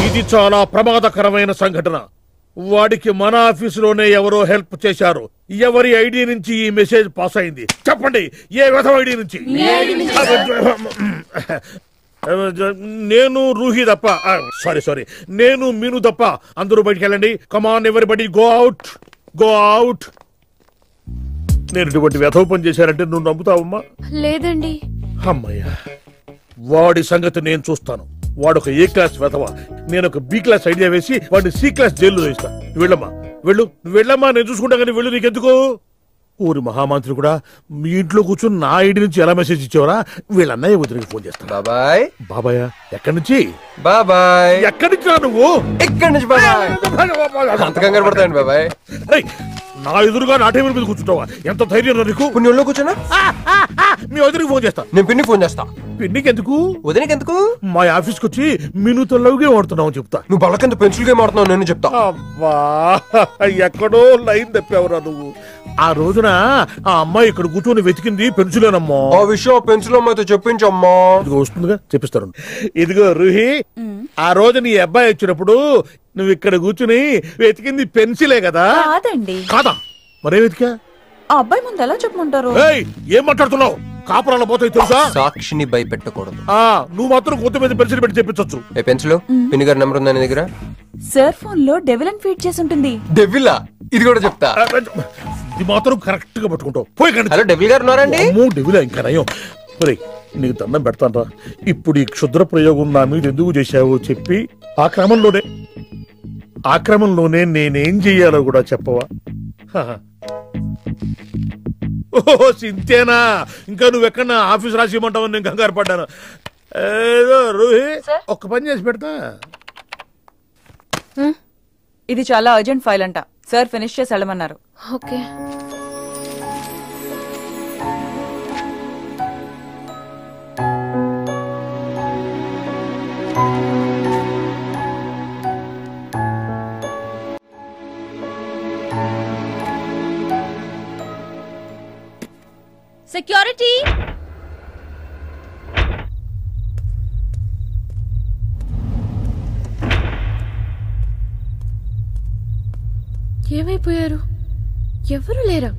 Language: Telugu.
ఇది చాలా ప్రమాదకరమైన సంఘటన. వాడికి మన ఆఫీసులోనే ఎవరో హెల్ప్ చేశారు. ఎవరి ఐడి నుంచి ఈ మెసేజ్ పాస్ అయింది చెప్పండి? ఏ విధం ఐడి నుంచి? నేను రూహి తప్ప, సారీ నేను మీను తప్ప అందరూ బయటికి వెళ్ళండి. Come on everybody go out, go out. నేను ఇటువంటి వ్యధవ పని చేశానంటే నువ్వు నమ్ముతావమ్మా? లేదండి. అమ్మయ్యా, వాడి సంగతి నేను చూస్తాను. వాడు ఒక ఏ క్లాస్ వెధవ, నేను ఒక బి క్లాస్ ఐడియా వేసి వాడిని సి క్లాస్ జైల్లో వేస్తా. వెళ్ళమ్మా, వెళ్ళమ్మా, నేను చూసుకుంటా. కానీ వెళ్ళు, నీకెందుకు? ఊరి మహామంత్రి కూడా మీ ఇంట్లో కూర్చొని నా ఐడి నుంచి ఎలా మెసేజ్ ఇచ్చేవరా? వీళ్ళన్నయ్య వదిలికి ఫోన్ చేస్తా. బాబాయ్. బాబాయ్ ఎక్కడి నుంచి? బాబాయ్ ఎక్కడి నుంచి రా నువ్వు? ఎక్కడి నుంచి బాబాయ్? అంత కంగారు పడతాయండి బాబాయ్. నా ఎదురుగా నా టేబుల్ మీద కూర్చుంటావా? ఎంత ధైర్యం నీకు? పుణ్యంలో కూర్చున్నా మీ వదిలికి ఫోన్ చేస్తా. నేను పిన్ని ఫోన్ చేస్తా. పిన్నికి ఎందుకు? వదినకి ఎందుకు? మా ఆఫీస్కి వచ్చి మీనుతో లవ్ గేమ్ ఆడుతున్నావు చెప్తా. నువ్వు బళ్ళ కింద పెన్సిల్ గేమ్ ఆడుతున్నావు నేను చెప్తా. అబ్బా, ఎక్కడో లైన్ తప్పావురా నువ్వు. ఆ రోజున ఆ అమ్మాయి ఇక్కడ కూర్చొని వెతికింది పెన్సిలేనమ్మా. ఆ విషయం పెన్సిల్ అమ్మాయితో చెప్పించమ్మా. ఇదిగో వస్తుందిగా, చెప్పిస్తారు. ఇదిగో రూహి, ఆ రోజు నీ అబ్బాయి వచ్చినప్పుడు నువ్వు ఇక్కడ కూర్చుని వెతికింది పెన్సిలే కదా? కాదండి. కాదా? మరే వెతికా? ఆ అబ్బాయి ముందు ఎలా చెప్పమంటారు? ఏం మాట్లాడుతున్నావు? కాపురాల పోతాయి తెలుసా? సాక్షిని భయపెట్టకూడదు. నువ్వు మాత్రం కొత్త మీద పెన్సిల్ పెట్టి చెప్పించొచ్చు. ఏ పెన్సిల్? పిన్ని గారి నెంబర్ ఉందా నీ దగ్గర? సార్ ఫోన్ లో డెవిల్ అని ఫీడ్ చేసి ఉంటుంది. డెవిలా? ఇది కూడా చెప్తా. ఇది మాత్రం కరెక్ట్ గా పట్టుకుంటావు. పోయి కండి. హలో, డెవిల్ గారు ఉన్నారండి? డెవిలా? ఇంకా నయం. నీకు దండం పెడతానరా. ఇప్పుడు ఈ క్షుద్ర ప్రయోగం నా మీద ఎందుకు చేశావో చెప్పి ఆ క్రమంలోనే నేనేం చెయ్యాలో కూడా చెప్పవా? ఓహో, సింతేనా? ఇంకా నువ్వెక్కడన్నా ఆఫీస్ రాసి ఇవ్వమంటావని నేను కంగారు పడ్డాను. ఏదో రూహి, ఒక్క పని చేసి పెడతా. ఇది చాలా అర్జెంట్ ఫైల్ అంట. సార్ ఫినిష్ చేసి వెళ్ళమన్నారు. ఓకే. సెక్యూరిటీ, ఏమైపోయారు? ఎవరు లేరా?